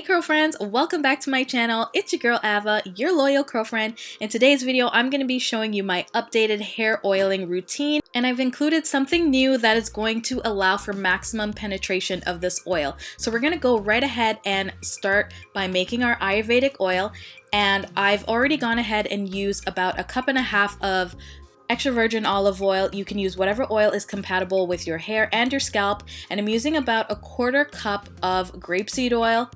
Hey curl friends, welcome back to my channel. It's your girl Ava, your loyal curl friend. In today's video, I'm going to be showing you my updated hair oiling routine, and I've included something new that is going to allow for maximum penetration of this oil. So we're going to go right ahead and start by making our Ayurvedic oil, and I've already gone ahead and used about a cup and a half of extra virgin olive oil. You can use whatever oil is compatible with your hair and your scalp, and I'm using about a quarter cup of grapeseed oil.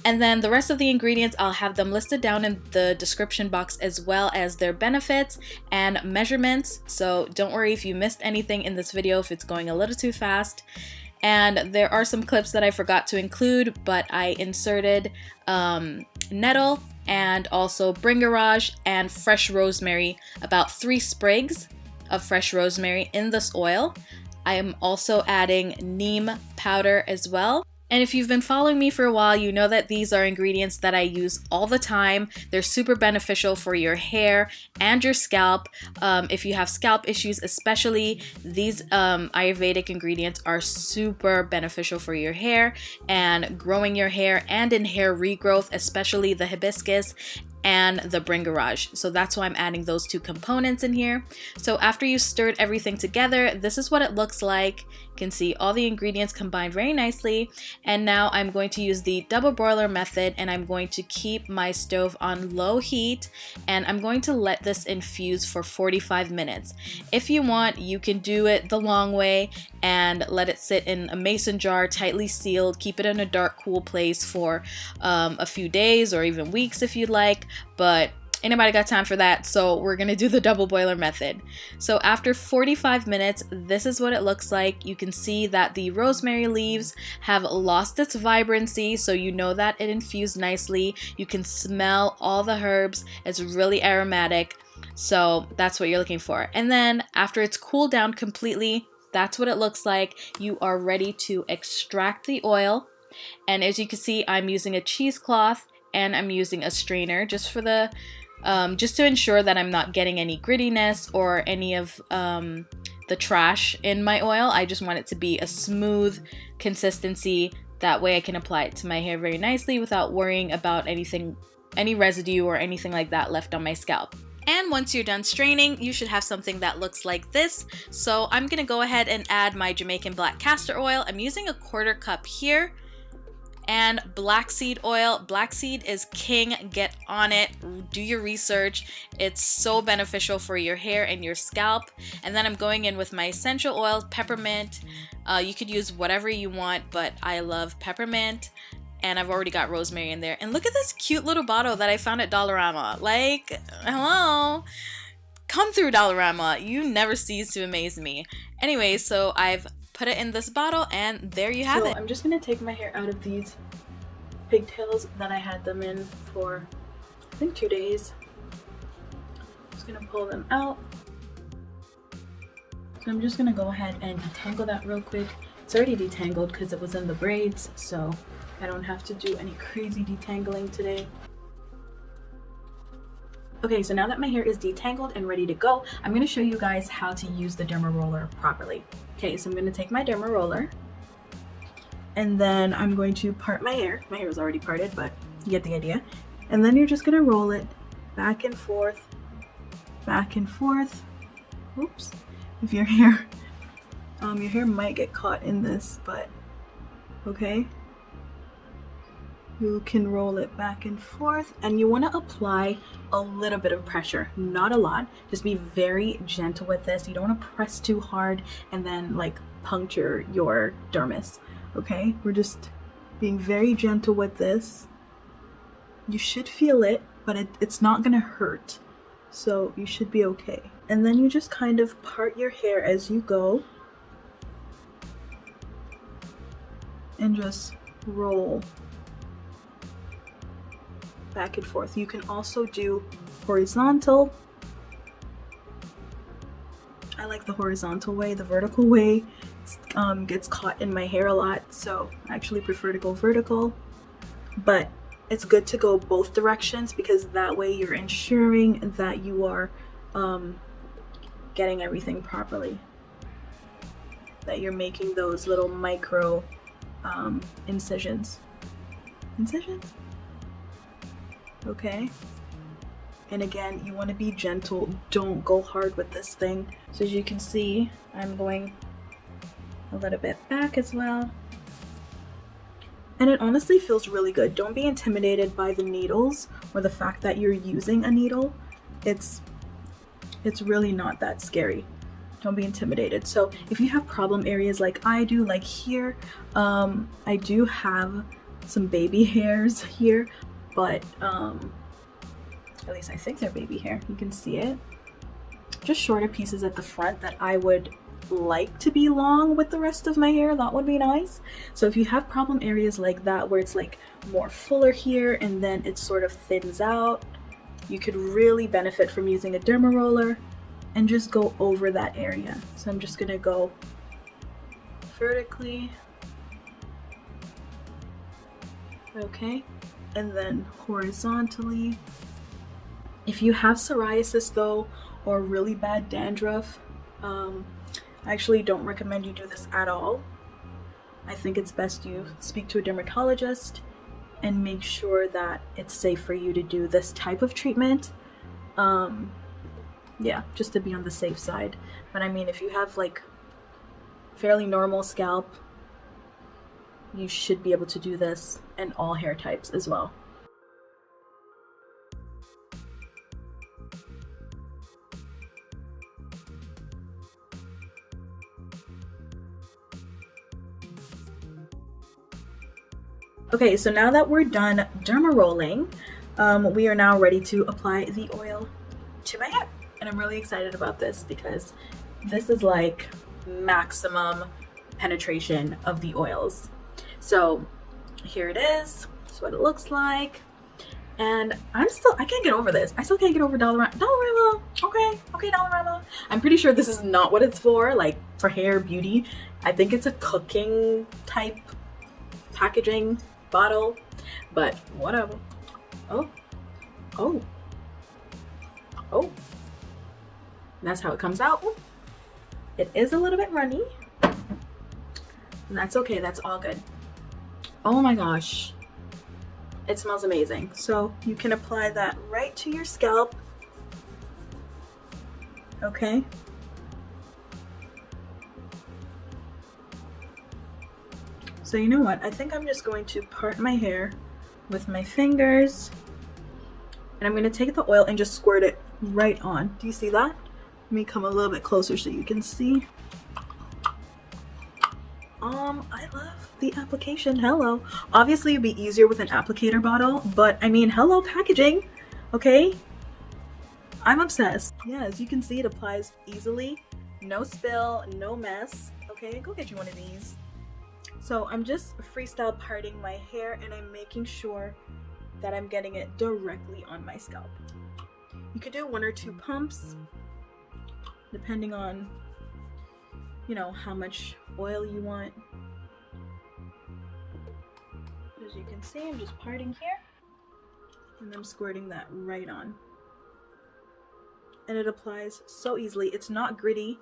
And then the rest of the ingredients, I'll have them listed down in the description box, as well as their benefits and measurements. So don't worry if you missed anything in this video, if it's going a little too fast. And there are some clips that I forgot to include, but I inserted nettle and also Bhringaraj and fresh rosemary, about 3 sprigs of fresh rosemary in this oil. I am also adding neem powder as well. And if you've been following me for a while, you know that these are ingredients that I use all the time. They're super beneficial for your hair and your scalp. If you have scalp issues especially, these Ayurvedic ingredients are super beneficial for your hair and growing your hair and in hair regrowth, especially the hibiscus and the Bhringaraj. So that's why I'm adding those 2 components in here. So after you stirred everything together, this is what it looks like. You can see all the ingredients combined very nicely. And now I'm going to use the double boiler method, and I'm going to keep my stove on low heat, and I'm going to let this infuse for 45 minutes. If you want, you can do it the long way and let it sit in a mason jar, tightly sealed. Keep it in a dark, cool place for a few days or even weeks if you'd like, but ain't nobody got time for that, so we're gonna do the double boiler method. So after 45 minutes, this is what it looks like. You can see that the rosemary leaves have lost its vibrancy, so you know that it infused nicely. You can smell all the herbs. It's really aromatic, so that's what you're looking for. And then after it's cooled down completely, that's what it looks like. You are ready to extract the oil, and as you can see, I'm using a cheesecloth and I'm using a strainer just for the just to ensure that I'm not getting any grittiness or any of the trash in my oil. I just want it to be a smooth consistency. That way I can apply it to my hair very nicely without worrying about anything, any residue or anything like that left on my scalp. And once you're done straining, you should have something that looks like this. So I'm gonna go ahead and add my Jamaican black castor oil. I'm using a quarter cup here. And black seed oil. Black seed is king. Get on it. Do your research. It's so beneficial for your hair and your scalp. And then I'm going in with my essential oils, peppermint. You could use whatever you want, but I love peppermint. And I've already got rosemary in there. And look at this cute little bottle that I found at Dollarama. Like, hello? Come through, Dollarama. You never cease to amaze me. Anyway, so I've put it in this bottle, and there you have it. I'm just gonna take my hair out of these pigtails that I had them in for, I think, 2 days. Just gonna pull them out. So I'm just gonna go ahead and detangle that real quick. It's already detangled because it was in the braids, so I don't have to do any crazy detangling today. Okay, so now that my hair is detangled and ready to go, I'm going to show you guys how to use the Derma roller properly. Okay, so I'm going to take my Derma roller, and then I'm going to part my hair. My hair is already parted, but you get the idea. And then you're just going to roll it back and forth, back and forth. Oops. If your hair might get caught in this, but okay. You can roll it back and forth, and you want to apply a little bit of pressure, not a lot. Just be very gentle with this. You don't want to press too hard and then like puncture your dermis. Okay, we're just being very gentle with this. You should feel it, but it's not gonna hurt, so you should be okay. And then you just kind of part your hair as you go and just roll back and forth. You can also do horizontal. I like the horizontal way. The vertical way gets caught in my hair a lot, so I actually prefer to go vertical. But it's good to go both directions because that way you're ensuring that you are getting everything properly, that you're making those little micro incisions. incisions. Okay. And again, you want to be gentle. Don't go hard with this thing. So as you can see, I'm going a little bit back as well. And it honestly feels really good. Don't be intimidated by the needles or the fact that you're using a needle. It's really not that scary. Don't be intimidated. So if you have problem areas like I do, like here, I do have some baby hairs here, but at least I think they're baby hair. You can see it. Just shorter pieces at the front that I would like to be long with the rest of my hair. That would be nice. So if you have problem areas like that where it's like more fuller here and then it sort of thins out, you could really benefit from using a derma roller and just go over that area. So I'm just gonna go vertically, okay, and then horizontally. If you have psoriasis though, or really bad dandruff, I actually don't recommend you do this at all. I think it's best you speak to a dermatologist and make sure that it's safe for you to do this type of treatment. Yeah, just to be on the safe side. But I mean, if you have like fairly normal scalp, you should be able to do this in all hair types as well. Okay, so now that we're done derma rolling, we are now ready to apply the oil to my hair. And I'm really excited about this because this is like maximum penetration of the oils. So here it is. That's what it looks like. And I can't get over this. I still can't get over Dollarama. Okay, Dollarama. I'm pretty sure this is not what it's for, like for hair beauty. I think it's a cooking type packaging bottle, but whatever. Oh. And that's how it comes out. It is a little bit runny, and that's okay. That's all good. Oh my gosh. It smells amazing. So you can apply that right to your scalp. Okay. So you know what? I think I'm just going to part my hair with my fingers. And I'm going to take the oil and just squirt it right on. Do you see that? Let me come a little bit closer so you can see. I love the application. Hello. Obviously it'd be easier with an applicator bottle, but I mean, hello packaging. Okay. I'm obsessed. Yeah, as you can see, it applies easily. No spill, no mess. Okay, go get you one of these. So I'm just freestyle parting my hair and I'm making sure that I'm getting it directly on my scalp. You could do 1 or 2 pumps depending on, you know, how much oil you want. As you can see, I'm just parting here and I'm squirting that right on. And it applies so easily. It's not gritty.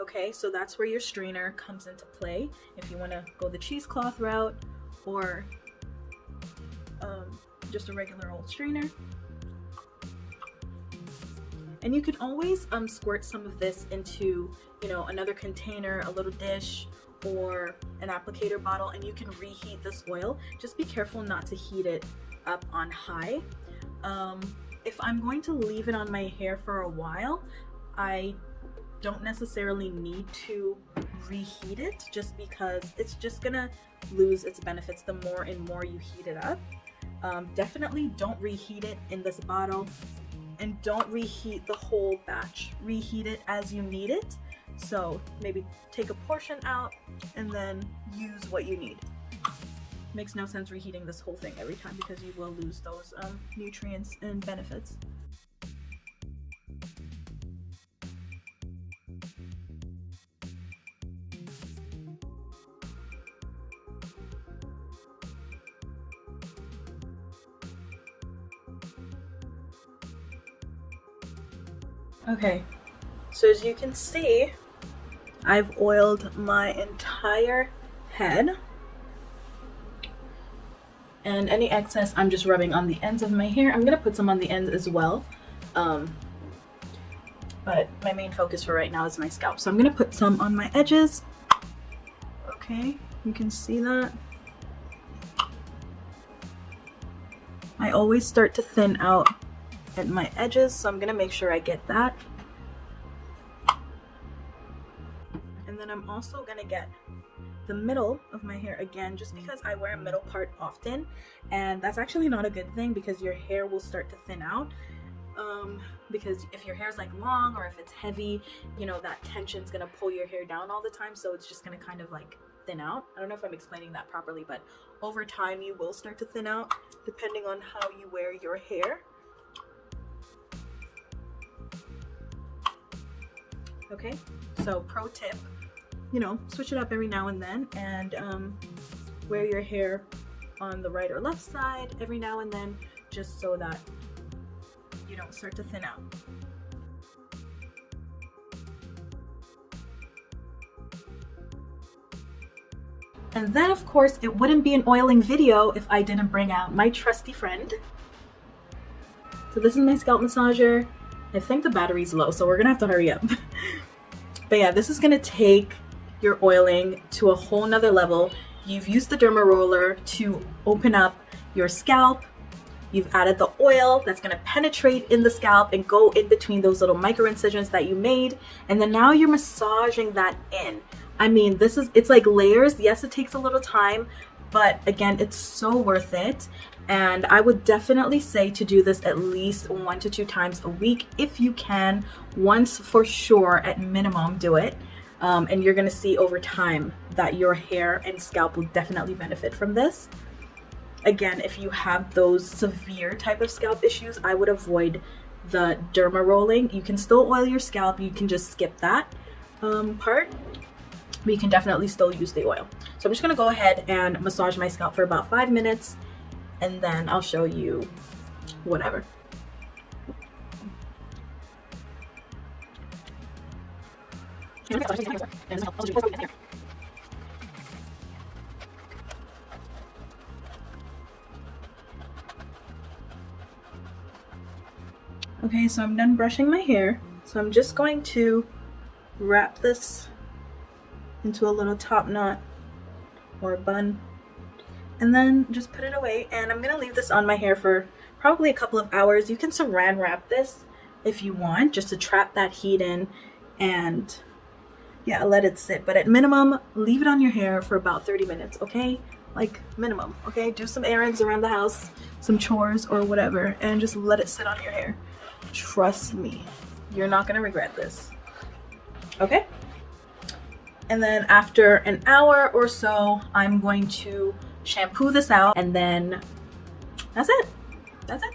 Okay, so that's where your strainer comes into play if you want to go the cheesecloth route or just a regular old strainer. And you can always squirt some of this into, you know, another container, a little dish, or an applicator bottle, and you can reheat this oil. Just be careful not to heat it up on high. If I'm going to leave it on my hair for a while, I don't necessarily need to reheat it just because it's just gonna lose its benefits the more and more you heat it up. Definitely don't reheat it in this bottle, and don't reheat the whole batch. Reheat it as you need it. So maybe take a portion out and then use what you need. Makes no sense reheating this whole thing every time because you will lose those nutrients and benefits. Okay, so as you can see, I've oiled my entire head. And any excess I'm just rubbing on the ends of my hair. I'm gonna put some on the ends as well. But my main focus for right now is my scalp. So I'm gonna put some on my edges. Okay, you can see that. I always start to thin out at my edges, so I'm gonna make sure I get that. And then I'm also gonna get the middle of my hair again, just because I wear a middle part often, and that's actually not a good thing because your hair will start to thin out. Because if your hair is like long or if it's heavy, you know, that tension's gonna pull your hair down all the time, so it's just gonna kind of like thin out. I don't know if I'm explaining that properly, but over time you will start to thin out depending on how you wear your hair. Okay, so pro tip, you know, switch it up every now and then, and wear your hair on the right or left side every now and then, just so that you don't start to thin out. And then of course it wouldn't be an oiling video if I didn't bring out my trusty friend. So this is my scalp massager. I think the battery's low, so we're gonna have to hurry up. But yeah, this is gonna take your oiling to a whole nother level. You've used the Derma roller to open up your scalp. You've added the oil that's gonna penetrate in the scalp and go in between those little micro incisions that you made. And then now you're massaging that in. I mean, it's like layers. Yes, it takes a little time, but again, it's so worth it. And I would definitely say to do this at least 1 to 2 times a week if you can. Once for sure, at minimum, do it. And you're gonna see over time that your hair and scalp will definitely benefit from this. Again, if you have those severe type of scalp issues, I would avoid the derma rolling. You can still oil your scalp, you can just skip that part, but you can definitely still use the oil. So I'm just gonna go ahead and massage my scalp for about 5 minutes, and then I'll show you whatever. Okay, so I'm done brushing my hair. So I'm just going to wrap this into a little top knot or a bun, and then just put it away. And I'm gonna leave this on my hair for probably a couple of hours. You can saran wrap this if you want, just to trap that heat in, and yeah, let it sit. But at minimum, leave it on your hair for about 30 minutes, okay? Like minimum, okay? Do some errands around the house, some chores or whatever, and just let it sit on your hair. Trust me, you're not gonna regret this, okay? And then after an hour or so, I'm going to shampoo this out, and then that's it. That's it.